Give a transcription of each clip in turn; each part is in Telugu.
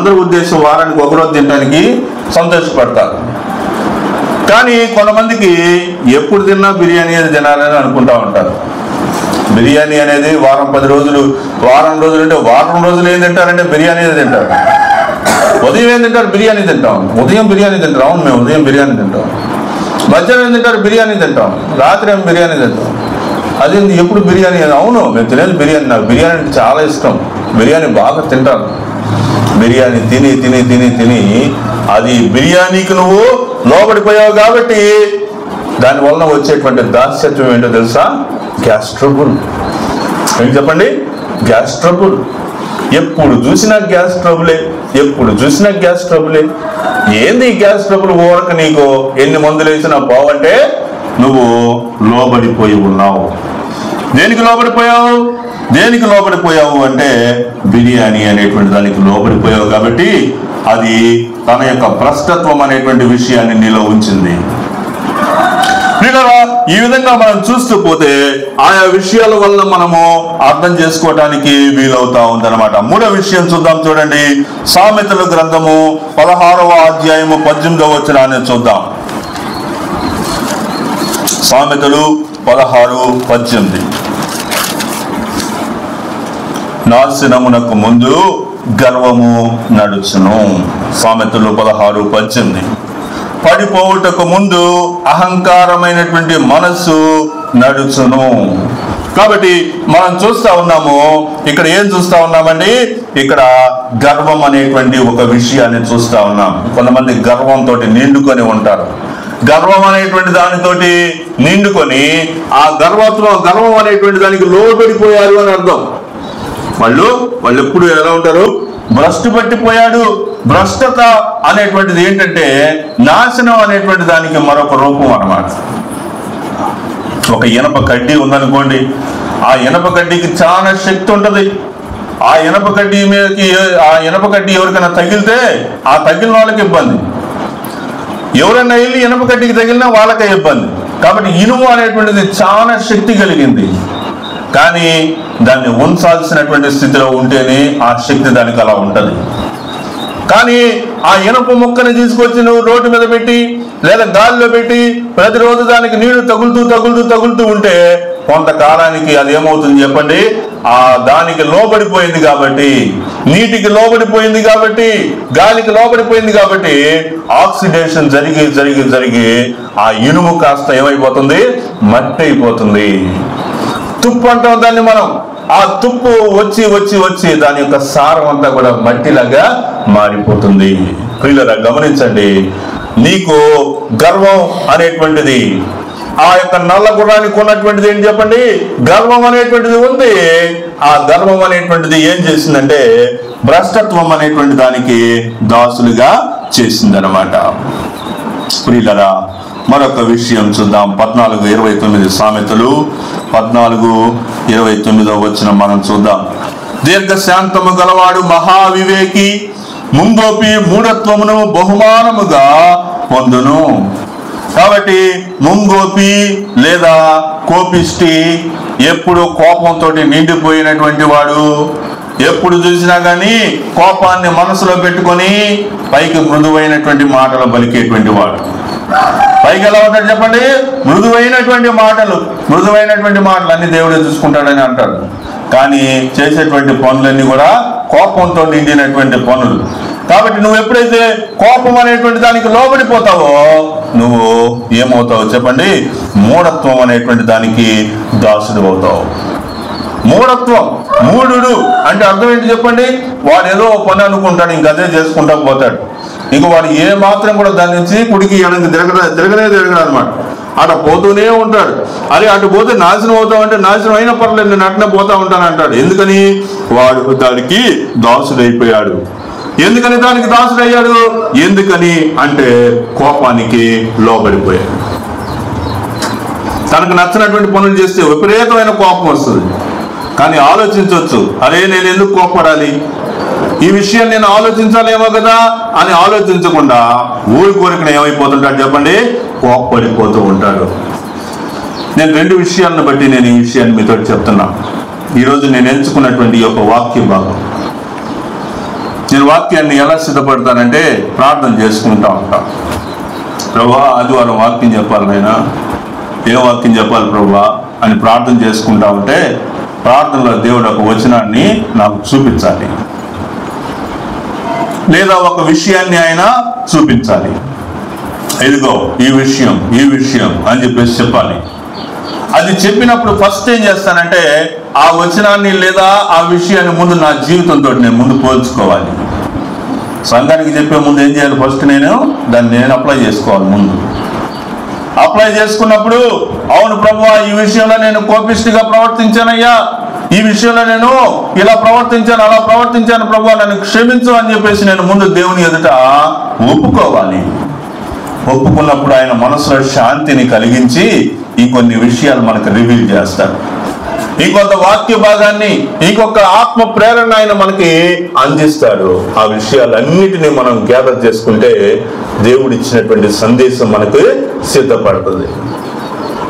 అందరి ఉద్దేశం వారానికి ఒకరోజు తినడానికి సంతోషపడతారు. కానీ కొంతమందికి ఎప్పుడు తిన్నా బిర్యానీ అనేది తినాలని అనుకుంటా ఉంటారు. బిర్యానీ అనేది వారం 10 రోజులు, వారం రోజులు అంటే వారం రోజులు ఏం తింటారంటే బిర్యానీ తింటారు. ఉదయం ఏం తింటారు? బిర్యానీ తింటాం. ఉదయం బిర్యానీ తింటాం. అవును, మేము ఉదయం బిర్యానీ తింటాం. మధ్యాహ్నం ఏం తింటారు? బిర్యానీ తింటాం. రాత్రి ఏం బిర్యానీ తింటాం. అది ఎప్పుడు బిర్యానీ? అవును, మేము తినేది బిర్యానీ. నాకు బిర్యానీ అంటే చాలా ఇష్టం. బిర్యానీ బాగా తింటాను. బిర్యానీ తిని తిని తిని తిని అది బిర్యానీకి నువ్వు లోబడిపోయావు కాబట్టి దానివల్ల వచ్చేటువంటి దాస్యత్వం ఏంటో తెలుసా? Gas trouble. ఏంటి చెప్పండి? Gas trouble. ఎప్పుడు చూసినా గ్యాస్ ట్రబులే, ఎప్పుడు చూసినా గ్యాస్ ట్రబులే. ఏంది ఈ గ్యాస్ ట్రబుల్? ఊరక నీకు ఎన్ని మందులు వేసినా పోవంటే నువ్వు లోబడిపోయి ఉన్నావు. దేనికి లోబడిపోయావు? దేనికి లోబడిపోయావు అంటే బిర్యానీ అనేటువంటి దానికి లోబడిపోయావు కాబట్టి అది తన యొక్క భ్రష్టత్వం అనేటువంటి విషయాన్ని నీలో ఉంచింది. ఈ విధంగా మనం చూస్తూ పోతే ఆయా విషయాల వల్ల మనము అర్థం చేసుకోవటానికి వీలవుతా ఉందన్నమాట. మూడో విషయం చూద్దాం. చూడండి, సామెతల గ్రంథము 16వ అధ్యాయము 18వ వచనాన్ని చూద్దాం. సామెతలు 16:18. నాశనమునకు ముందు గర్వము నడుచును. సామెతలు 16:18. పడిపోవుటకు ముందు అహంకారమైనటువంటి మనస్సు నడుచును. కాబట్టి మనం చూస్తా ఉన్నాము, ఇక్కడ ఏం చూస్తా ఉన్నామండి? ఇక్కడ గర్వం అనేటువంటి ఒక విషయాన్ని చూస్తా ఉన్నాం. కొంతమంది గర్వంతో నిండుకొని ఉంటారు. గర్వం అనేటువంటి దానితోటి నిండుకొని ఆ గర్వం అనేటువంటి దానికి లోబడిపోయారు అని అర్థం. వాళ్ళు ఎప్పుడు ఎలా ఉంటారు? భ్రష్టు పట్టిపోయాడు. భ్రష్టత అనేటువంటిది ఏంటంటే నాశనం అనేటువంటి దానికి మరొక రూపం అన్నమాట. ఒక ఇనప కడ్డీ ఉందనుకోండి, ఆ ఇనప కడ్డీకి చాలా శక్తి ఉంటుంది. ఆ ఇనప కడ్డీ మీదకి ఎవరికైనా తగిలితే ఆ తగిలిన వాళ్ళకి ఇబ్బంది. ఎవరైనా వెళ్ళి ఇనప కడ్డీకి తగిలినా వాళ్ళకే ఇబ్బంది. కాబట్టి ఇనుము అనేటువంటిది చాలా శక్తి కలిగింది. కానీ దాన్ని ఉంచాల్సినటువంటి స్థితిలో ఉంటేనే ఆ శక్తి దానికి అలా ఉంటుంది. కానీ ఆ ఇనప ముక్కని తీసుకొచ్చి నువ్వు రోడ్డు మీద పెట్టి లేదా గాలిలో పెట్టి ప్రతిరోజు దానికి నీళ్లు తగులుతూ ఉంటే కొంతకాలానికి అది ఏమవుతుంది చెప్పండి? ఆ దానికి లోబడిపోయింది కాబట్టి, నీటికి లోబడిపోయింది కాబట్టి, గాలికి లోబడిపోయింది కాబట్టి ఆక్సిడేషన్ జరిగి ఆ ఇనుము కాస్త ఏమైపోతుంది? మట్టి అయిపోతుంది. తుప్పు అంటాం దాన్ని మనం. ఆ తుప్పు వచ్చి దాని యొక్క సారం అంతా కూడా మట్టిలాగా మారిపోతుంది. ప్రియులారా గమనించండి, నీకు గర్వం అనేటువంటిది, ఆ యొక్క నల్ల గుర్రానికి ఉన్నటువంటిది ఏంటి చెప్పండి? గర్వం అనేటువంటిది ఉంది. ఆ గర్వం అనేటువంటిది ఏం చేసిందంటే భ్రష్టత్వం అనేటువంటి దానికి దాసులుగా చేసిందనమాట. ప్రియులారా మరొక విషయం చూద్దాం. 14:29 సామెతలు 14:29 వచనం మనం చూద్దాం. దీర్ఘశాంతము గలవాడు మహావివేకి, ముంగోపి మూఢత్వమును బహుమానముగా పొందును. కాబట్టి ముంగోపి లేదా కోపిష్టి, ఎప్పుడు కోపంతో నిండిపోయినటువంటి వాడు, ఎప్పుడు చూసినా కానీ కోపాన్ని మనసులో పెట్టుకొని పైకి మృదువైనటువంటి మాటలు పలికేటువంటి వాడు. పైకి ఎలా ఉంటాడు చెప్పండి? మృదువైనటువంటి మాటలు అన్ని దేవుడే చూసుకుంటాడని అంటాడు. కానీ చేసేటువంటి పనులన్నీ కూడా కోపంతో నిండినటువంటి పనులు. కాబట్టి నువ్వు ఎప్పుడైతే కోపం అనేటువంటి దానికి లోబడిపోతావో నువ్వు ఏమవుతావు చెప్పండి? మూఢత్వం అనేటువంటి దానికి దాసుడు అవుతావు. మూఢత్వం, మూఢుడు అంటే అర్థం ఏంటి చెప్పండి? వాడు ఏదో పని అనుకుంటాడు, ఇంక అదే చేసుకుంటా పోతాడు. ఇంక వాడు ఏ మాత్రం కూడా దాని నుంచి కుడికి ఎడకి తిరగనే అనమాట. అటు పోతూనే ఉంటాడు. అరే అటు పోతే నాశనం అవుతావు అంటే నాశనం అయినా పర్లేదు, నేను అట్నే పోతా ఉంటాను అంటాడు. ఎందుకని? వాడు దానికి దాసుడైపోయాడు. ఎందుకని దానికి దాసుడయ్యాడు? ఎందుకని అంటే కోపానికి లోబడిపోయాడు. తనకు నచ్చినటువంటి పనులు చేస్తే విపరీతమైన కోపం వస్తుంది. కానీ ఆలోచించవచ్చు, అరే నేను ఎందుకు కోపపడాలి, ఈ విషయం నేను ఆలోచించాలేమో కదా అని ఆలోచించకుండా ఊరి కోరికన ఏమైపోతుంటాడు చెప్పండి? కోపపడిపోతూ ఉంటాడు. నేను 2 విషయాలను బట్టి నేను ఈ విషయాన్ని మీతో చెప్తున్నా. ఈరోజు నేను ఎంచుకున్నటువంటి ఈ యొక్క వాక్య భాగం నేను వాక్యాన్ని ఎలా సిద్ధపడతానంటే ప్రార్థన చేసుకుంటా ఉంటాను. ప్రభువా ఆదివారం వాక్యం చెప్పాలి నాయనా, ఏ వాక్యం చెప్పాలి ప్రభువా అని ప్రార్థన చేసుకుంటా ఉంటే ప్రార్థనలో దేవుడు ఒక వచనాన్ని నాకు చూపించాలి, లేదా ఒక విషయాన్ని ఆయన చూపించాలి. ఇదిగో ఈ విషయం అని చెప్పేసి చెప్పాలి. అది చెప్పినప్పుడు ఫస్ట్ ఏం చేస్తానంటే ఆ వచనాన్ని లేదా ఆ విషయాన్ని ముందు నా జీవితంతో నేను ముందు పోల్చుకోవాలి. సంఘానికి చెప్పే ముందు ఏం చేయాలి? ఫస్ట్ దాన్ని అప్లై చేసుకోవాలి. ముందు అప్లై చేసుకున్నప్పుడు అవును ప్రభువా ఈ విషయంలో నేను కోపిష్టిగా ప్రవర్తించానయ్యా, ఈ విషయంలో నేను ఇలా ప్రవర్తించాను అలా ప్రవర్తించాను ప్రభువా నన్ను క్షమించు అని చెప్పేసి నేను ముందు దేవుని ఎదుట ఒప్పుకోవాలి. ఒప్పుకున్నప్పుడు ఆయన మనసులో శాంతిని కలిగించి ఇంకొన్ని విషయాలు మనకు రివీల్ చేస్తాడు. ఇంకొంత వాక్య భాగాన్ని, ఇంకొక ఆత్మ ప్రేరణ ఆయన మనకి అందిస్తాడు. ఆ విషయాలన్నిటినీ మనం గ్యాదర్ చేసుకుంటే దేవుడు ఇచ్చినటువంటి సందేశం మనకు సిద్ధపడుతుంది.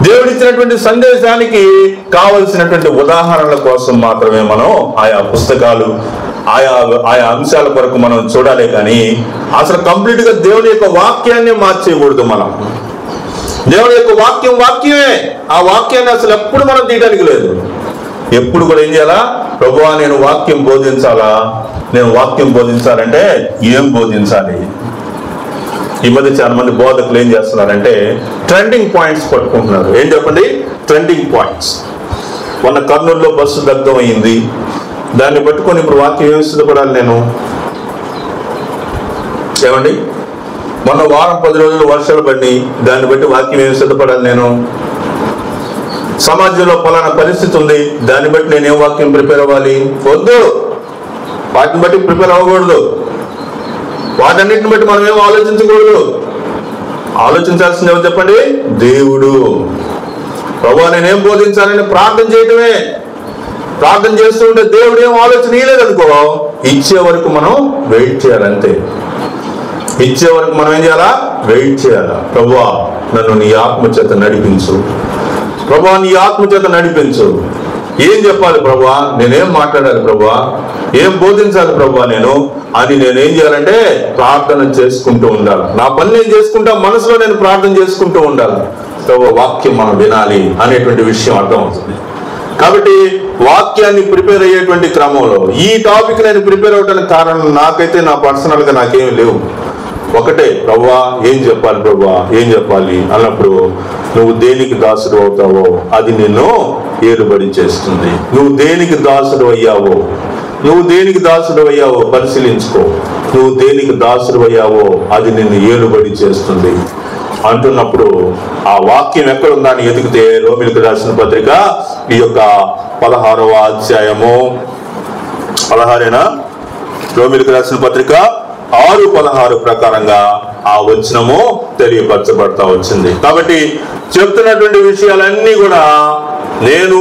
దేవుడిచ్చినటువంటి సందేశానికి కావలసినటువంటి ఉదాహరణల కోసం మాత్రమే మనం ఆయా పుస్తకాలు ఆయా అంశాల కొరకు మనం చూడాలి. కానీ అసలు కంప్లీట్ గా దేవుని యొక్క వాక్యాన్ని మార్చేయకూడదు. మనం దేవుని యొక్క వాక్యమే, ఆ వాక్యాన్ని అసలు ఎప్పుడు మనం తీయడానికి లేదు. ఎప్పుడు కూడా ఏం చేయాలా? ప్రభువా నేను వాక్యం బోధించాలా, నేను వాక్యం బోధించాలంటే ఏం బోధించాలి? ఈ మధ్య చాలా మంది బోధకులు ఏం చేస్తున్నారంటే ట్రెండింగ్ పాయింట్స్ పట్టుకుంటున్నారు. ఏం చెప్పండి? Trending points. మొన్న కర్నూలులో బస్సు దగ్ధం అయింది, దాన్ని పట్టుకొని ఇప్పుడు వాక్యం ఏమి సిద్ధపడాలి నేను? ఏమండి? మొన్న వారం 10 రోజులు వర్షాలు పడి, దాన్ని బట్టి వాక్యం ఏమి సిద్ధపడాలి నేను? సమాజంలో పలానా పరిస్థితి ఉంది, దాన్ని బట్టి నేనేం వాక్యం ప్రిపేర్ అవ్వాలి? వద్దు, వాటిని బట్టి ప్రిపేర్ అవ్వకూడదు. వాటన్నిటిని బట్టి మనం ఏం ఆలోచించకూడదు. ఆలోచించాల్సింది ఎవరు చెప్పండి? దేవుడు. ప్రభువా నేనేం బోధించాలని ప్రార్థన చేయటమే. ప్రార్థన చేస్తూ ఉంటే దేవుడు ఏం ఆలోచన ఇవ్వలేదనుకో, ఇచ్చే వరకు మనం వెయిట్ చేయాలంతే. ఇచ్చే వరకు మనం ఏం చేయాలా? వెయిట్ చేయాలా. ప్రభువా నన్ను నీ ఆత్మ చేత నడిపించు, ప్రభువా నీ ఆత్మ చేత నడిపించు. ఏం చెప్పాలి ప్రభువా, నేనేం మాట్లాడాలి ప్రభువా, ఏం బోధించాలి ప్రభువా నేను అని నేనేం చేయాలంటే ప్రార్థన చేసుకుంటూ ఉండాలి. నా పని నేను చేసుకుంటా, మనసులో నేను ప్రార్థన చేసుకుంటూ ఉండాలి. ప్రభువా వాక్యం మనం వినాలి అనేటువంటి విషయం అర్థమవుతుంది. కాబట్టి వాక్యాన్ని ప్రిపేర్ అయ్యేటువంటి క్రమంలో ఈ టాపిక్ నేను ప్రిపేర్ అవడానికి కారణం నాకైతే నా పర్సనల్ గా నాకేమి లేవు. ఒకటే, ప్రభువా ఏం చెప్పాలి ప్రభువా ఏం చెప్పాలి అన్నప్పుడు నువ్వు దేనికి దాసుడు అవుతావో అది నిన్ను ఏలుబడి చేస్తుంది. నువ్వు దేనికి దాసుడు అయ్యావో పరిశీలించుకో. నువ్వు దేనికి దాసుడు అయ్యావో అది నిన్ను ఏలుబడి చేస్తుంది అంటున్నప్పుడు ఆ వాక్యం ఎక్కడుందా అని ఎతికితే రోమిలకు రాసిన పత్రిక ఈ యొక్క 16వ అధ్యాయము 16 రోమిలకు రాసిన పత్రిక 6:16 ప్రకారంగా ఆ వచనము తెలియపరచబడతా వచ్చింది. కాబట్టి చెప్తున్నటువంటి విషయాలన్నీ కూడా నేను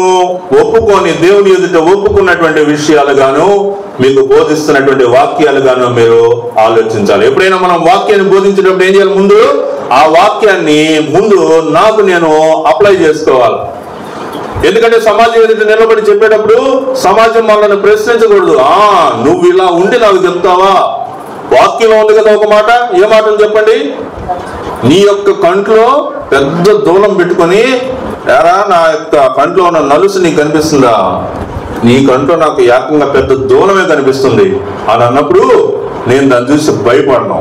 ఒప్పుకొని దేవుని ఎదుట ఒప్పుకున్నటువంటి విషయాలుగాను మీకు బోధిస్తున్నటువంటి వాక్యాలుగాను మీరు ఆలోచించాలి. ఎప్పుడైనా మనం వాక్యాన్ని బోధించేటప్పుడు ఏం చేయాలి? ముందు ఆ వాక్యాన్ని నాకు నేను అప్లై చేసుకోవాలి. ఎందుకంటే సమాజం ఎదుట నిలబడి చెప్పేటప్పుడు సమాజం మనల్ని ప్రశ్నించకూడదు. నువ్వు ఇలా ఉండి నాకు చెప్తావా? వాక్యంలో ఉంది కదా ఒక మాట, ఏ మాట చెప్పండి? నీ యొక్క కంట్లో పెద్ద దూలం పెట్టుకొని, ఎరా నా యొక్క కంట్లో ఉన్న నలుసు నీకు కనిపిస్తుందా? నీ కంట్లో నాకు ఏకంగా పెద్ద దూలమే కనిపిస్తుంది అని అన్నప్పుడు నేను దాన్ని చూసి భయపడను.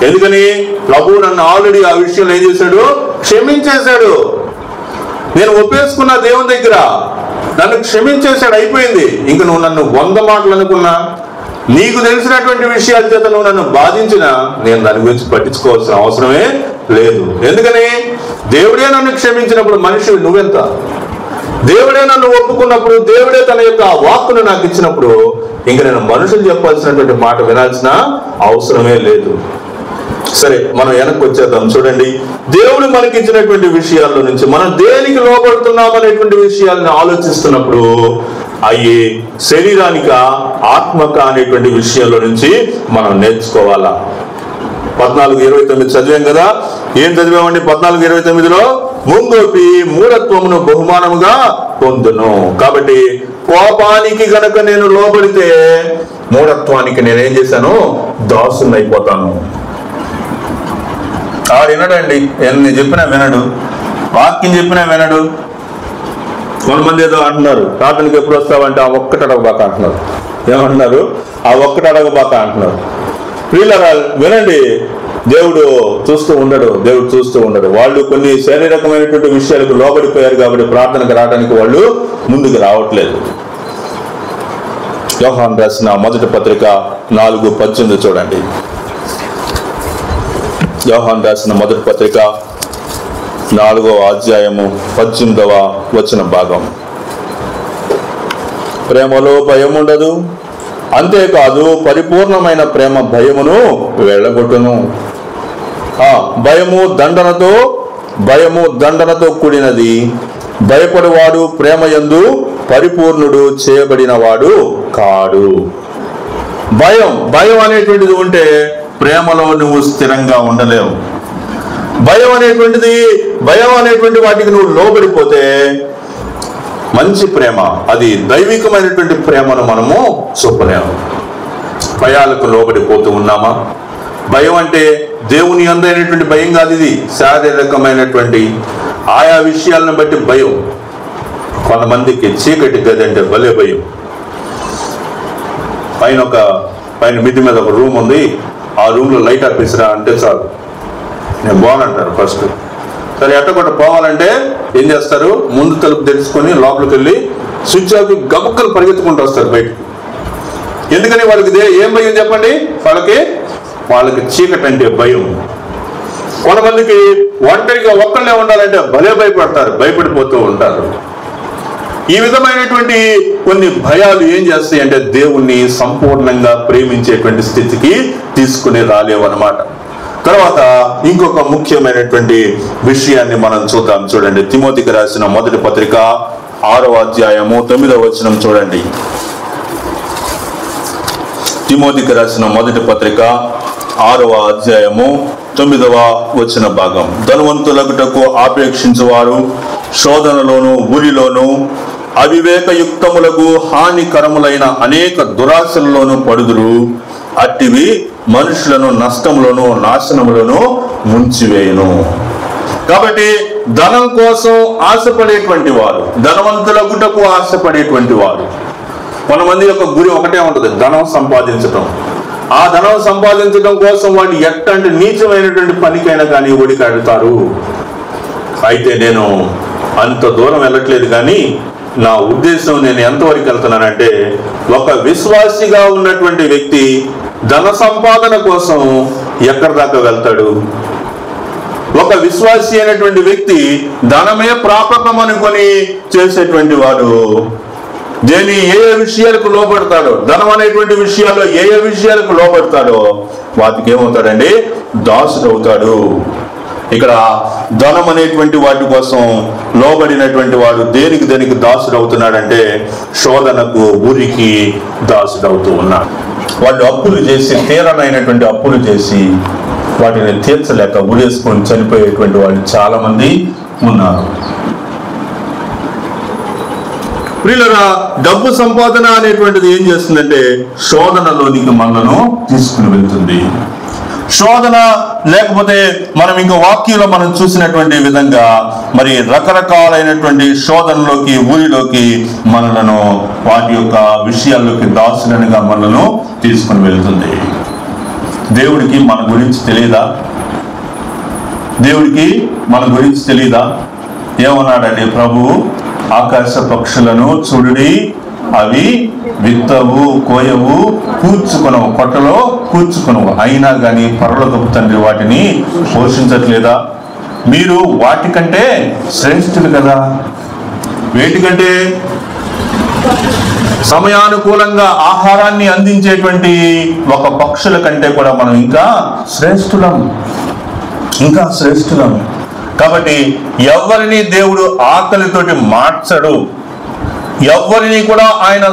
ఎందుకని? ప్రభువు నన్ను ఆల్రెడీ ఆ విషయంలో ఏం చేశాడు? క్షమించేశాడు. నేను ఒప్పేసుకున్నా దేవుని దగ్గర, నన్ను క్షమించేశాడు, అయిపోయింది. ఇంక నువ్వు నన్ను 100 మాటలు అనుకున్నా, నీకు తెలిసినటువంటి విషయాల చేత నువ్వు నన్ను బాధించినా నేను దాని గురించి పట్టించుకోవాల్సిన అవసరమే లేదు. ఎందుకని? దేవుడే నన్ను క్షమించినప్పుడు మనిషి నువ్వెంత? దేవుడే నన్ను ఒప్పుకున్నప్పుడు, దేవుడే తన యొక్క వాక్కును నాకు ఇచ్చినప్పుడు ఇంక నేను మనుషులు చెప్పాల్సినటువంటి మాట వినాల్సిన అవసరమే లేదు. సరే, మనం వెనక్కి వచ్చేద్దాం. చూడండి, దేవుడు మనకి ఇచ్చినటువంటి విషయాల్లో నుంచి మనం దేనికి లోబడుతున్నాం అనేటువంటి విషయాలను ఆలోచిస్తున్నప్పుడు అయ్యి శరీరానిక ఆత్మక అనేటువంటి విషయంలో నుంచి మనం నేర్చుకోవాలా. 14:29 చదివాం కదా. ఏం చదివామండి? 14:29లో ముంగోపి మూఢత్వమును బహుమానముగా పొందును. కాబట్టి కోపానికి గనక నేను లోబడితే మూఢత్వానికి నేనేం చేశాను? దాసుని అయిపోతాను. ఆడు వినడండి, ఎన్ని చెప్పినా వినడు, వాక్యం చెప్పినా వినడు. కొంతమంది ఏదో అంటున్నారు, ప్రార్థనకి ఎప్పుడు వస్తావంటే ఆ ఒక్కటి అడగబాక అంటున్నారు. ఏమంటున్నారు? ఆ ఒక్కటి అడగబాక అంటున్నారు. వీళ్ళరా వినండి, దేవుడు చూస్తూ ఉండడు. వాళ్ళు కొన్ని శారీరకమైనటువంటి విషయాలకు లోబడిపోయారు కాబట్టి ప్రార్థనకు రావడానికి వాళ్ళు ముందుకు రావట్లేదు. యోహాను రాసిన మొదటి పత్రిక 4:18 చూడండి. యోహాను రాసిన మొదటి పత్రిక 4వ అధ్యాయము 18వ వచన భాగం. ప్రేమలో భయం ఉండదు, అంతేకాదు పరిపూర్ణమైన ప్రేమ భయమును వెళ్ళగొట్టును. భయము దండనతో కూడినది. భయపడువాడు ప్రేమ యందు పరిపూర్ణుడు చేయబడిన వాడు కాడు. భయం అనేటువంటిది ఉంటే ప్రేమలో నువ్వు స్థిరంగా ఉండలేవు. భయం అనేటువంటి వాటికి నువ్వు లోబడిపోతే మంచి ప్రేమ, అది దైవికమైనటువంటి ప్రేమను మనము చూపలేము. భయాలకు లోబడిపోతూ ఉన్నామా? భయం అంటే దేవుని అందైనటువంటి భయం కాదు, ఇది శారీరకమైనటువంటి ఆయా విషయాలను బట్టి భయం. కొంతమందికి చీకటి గది అంటే భలే భయం. పైన మిద్ది మీద ఒక రూమ్ ఉంది, ఆ రూమ్లో లైట్ ఆపేసిరా అంటే చాలు నేను బాగుంటారు. ఫస్ట్ సరే ఎట్టకొట్ట పోవాలంటే ఏం చేస్తారు? ముందు తలుపు తెలుసుకొని లోపలికి వెళ్ళి స్విచ్ ఆఫ్ గబక్కలు పరిగెత్తుకుంటూ వస్తారు బయటకు. ఎందుకని? వాళ్ళకి ఏం భయం చెప్పండి? వాళ్ళకి చీకటి అంటే భయం. కొంతమందికి ఒంటరిగా ఒక్కళ్ళే ఉండాలంటే భలే భయపడిపోతూ ఉంటారు. ఈ విధమైనటువంటి కొన్ని భయాలు ఏం చేస్తాయి అంటే దేవుణ్ణి సంపూర్ణంగా ప్రేమించేటువంటి స్థితికి తీసుకుని రాలేవన్నమాట. తర్వాత ఇంకొక ముఖ్యమైనటువంటి విషయాన్ని మనం చూద్దాం. చూడండి, తిమోతికి రాసిన మొదటి పత్రిక 6వ అధ్యాయము 9వ వచనం చూడండి. తిమోతికి రాసిన మొదటి పత్రిక 6వ అధ్యాయము 9వ వచన భాగం. ధనవంతులగుటకు ఆపేక్షించువారు శోధనలోను ఉరిలోను అవివేకయుక్తములకు హానికరములైన అనేక దురాశలలోను పడుదురు. అట్టివి మనుషులను నష్టములను నాశనములను ముంచివేయును. కాబట్టి ధనం కోసం ఆశపడేటువంటి వారు, ధనవంతులగుటకు ఆశపడేటువంటి వారు, కొంతమంది యొక్క గురి ఒకటే ఉంటుంది, ధనం సంపాదించటం. ఆ ధనం సంపాదించడం కోసం వాళ్ళు ఎట్టంటి నీచమైనటువంటి పనికైనా కానీ ఒడికాడుతారు. అయితే నేను అంత దూరం వెళ్ళట్లేదు, కానీ నా ఉద్దేశం నేను ఎంతవరకు వెళ్తున్నానంటే, ఒక విశ్వాసిగా ఉన్నటువంటి వ్యక్తి ధన సంపాదన కోసం ఎక్కడి దాకా వెళ్తాడు? ఒక విశ్వాసి అయినటువంటి వ్యక్తి ధనమే ప్రాపకం అనుకొని చేసేటువంటి వాడు ఏ విషయాలకు లోపడతాడో, ధనం అనేటువంటి విషయాల్లో ఏ విషయాలకు లోపడతాడో వాటికి ఏమవుతాడండి? దాసుడు అవుతాడు. ఇక్కడ ధనం అనేటువంటి వాటి కోసం లోబడినటువంటి వాడు దేనికి దాసుడు అవుతున్నాడంటే శోధనకు, ఉరికి దాసుడు అవుతూ ఉన్నాడు. వాళ్ళు అప్పులు చేసి, తీరనైనటువంటి అప్పులు చేసి వాటిని తీర్చలేక ఉరేసుకొని చనిపోయేటువంటి వాళ్ళు చాలా మంది ఉన్నారు. ప్రియులారా, డబ్బు సంపాదన అనేటువంటిది ఏం చేస్తుందంటే శోధనలోనికి మనలను తీసుకుని వెళ్తుంది. శోధన లేకపోతే మనం ఇంకో వాక్యంలో మనం చూసినటువంటి విధంగా మరి రకరకాలైనటువంటి శోధనలోకి, ఊరిలోకి మనలను, వాటి యొక్క విషయాల్లోకి దాసులనుగా మనలను తీసుకుని వెళ్తుంది. దేవుడికి మన గురించి తెలియదా? ఏమన్నాడండి ప్రభువు? ఆకాశ పక్షులను చూడుడి, అవి విత్తవు, కోయవు, కూర్చుకొనవు, కొట్టలో కూర్చుకొనవు, అయినా కానీ పరలోకపు తండ్రి వాటిని పోషించట్లేదా? మీరు వాటికంటే శ్రేష్ఠులు కదా. వేటికంటే? సమయానుకూలంగా ఆహారాన్ని అందించేటువంటి ఒక పక్షుల కంటే కూడా మనం ఇంకా శ్రేష్ఠులం. కాబట్టి ఎవరిని దేవుడు ఆకలితోటి మార్చడు, ఎవరిని కూడా ఆయన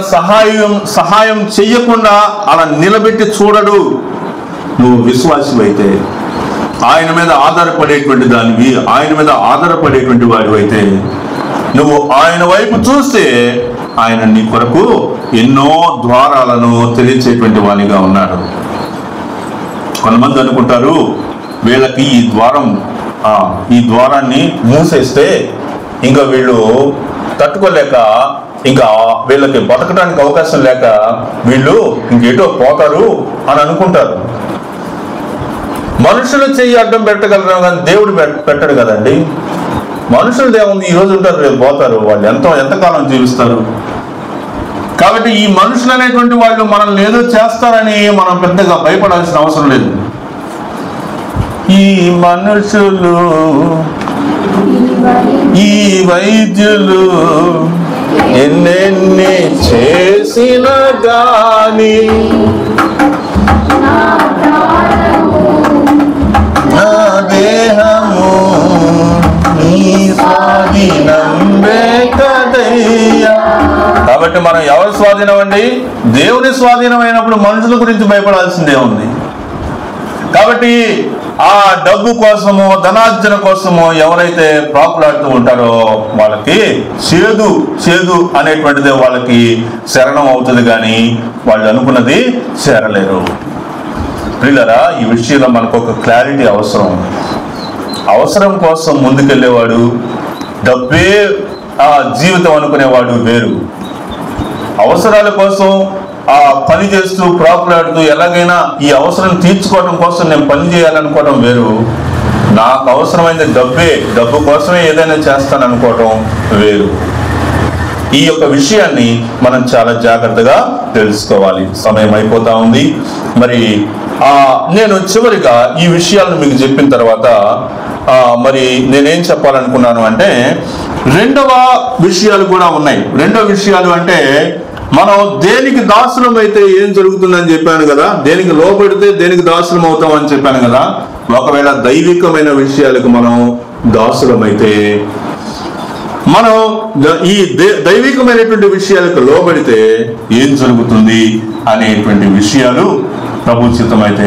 సహాయం చెయ్యకుండా అలా నిలబెట్టి చూడడు. నువ్వు విశ్వాసివైతే, ఆయన మీద ఆధారపడేటువంటి దానివి, ఆయన మీద ఆధారపడేటువంటి వాడివి అయితే నువ్వు ఆయన వైపు చూస్తే ఆయన నీ కొరకు ఎన్నో ద్వారాలను తెలియచేటువంటి వానిగా ఉన్నాడు. కొంతమంది అనుకుంటారు వీళ్ళకి ఈ ద్వారాన్ని మూసేస్తే ఇంకా వీళ్ళు తట్టుకోలేక, ఇంకా వీళ్ళకి బతకడానికి అవకాశం లేక వీళ్ళు ఇంకేటో పోతారు అని అనుకుంటారు. మనుషులు చెయ్యి అడ్డం పెట్టగలరు కానీ దేవుడు పెట్టడు కదండి. మనుషులు దేవుంది ఈరోజు ఉంటారు, రేపు పోతారు. వాళ్ళు ఎంతకాలం జీవిస్తారు? కాబట్టి ఈ మనుషులు అనేటువంటి వాళ్ళు మనల్ని ఏదో చేస్తారని మనం పెద్దగా భయపడాల్సిన అవసరం లేదు. ఈ మనుషులు, ఈ వైద్యులు ఎన్నెన్ని చేసిన గాని నా దేహము నీ స్వాధీనమే కదయ్యా. కాబట్టి మనం ఎవరి స్వాధీనం అండి? దేవుని స్వాధీనం అయినప్పుడు మనుషుల గురించి భయపడాల్సిందే ఉంది. కాబట్టి ఆ డబ్బు కోసము, ధనార్జన కోసము ఎవరైతే ప్రాకులాడుతూ ఉంటారో వాళ్ళకి చేదు అనేటువంటిది వాళ్ళకి శరణం అవుతుంది, కానీ వాళ్ళు అనుకున్నది చేరలేరు. ప్రియులారా, ఈ విషయంలో మనకు ఒక క్లారిటీ అవసరం. అవసరం కోసం ముందుకెళ్ళేవాడు, డబ్బే ఆ జీవితం అనుకునేవాడు వేరు. అవసరాల కోసం ఆ పని చేస్తూ ప్రాకులాడుతూ ఎలాగైనా ఈ అవసరం తీర్చుకోవడం కోసం నేను పని చేయాలనుకోవడం వేరు. నాకు అవసరమైంది డబ్బు కోసమే ఏదైనా చేస్తాను అనుకోవడం వేరు. ఈ యొక్క విషయాన్ని మనం చాలా జాగ్రత్తగా తెలుసుకోవాలి. సమయం అయిపోతా ఉంది. మరి నేను చివరిగా ఈ విషయాలను మీకు చెప్పిన తర్వాత మరి నేనేం చెప్పాలనుకున్నాను అంటే, రెండవ విషయాలు కూడా ఉన్నాయి. రెండవ విషయాలు అంటే, మనం దేనికి దాసులం అయితే ఏం జరుగుతుందని చెప్పాను కదా, దేనికి లోబడితే దేనికి దాసులం అవుతాం అని చెప్పాను కదా. ఒకవేళ దైవికమైన విషయాలకు మనం దాసులమైతే, మనం ఈ దైవికమైనటువంటి విషయాలకు లోబడితే ఏం జరుగుతుంది అనేటువంటి విషయాలు ప్రభు చిత్తమైతే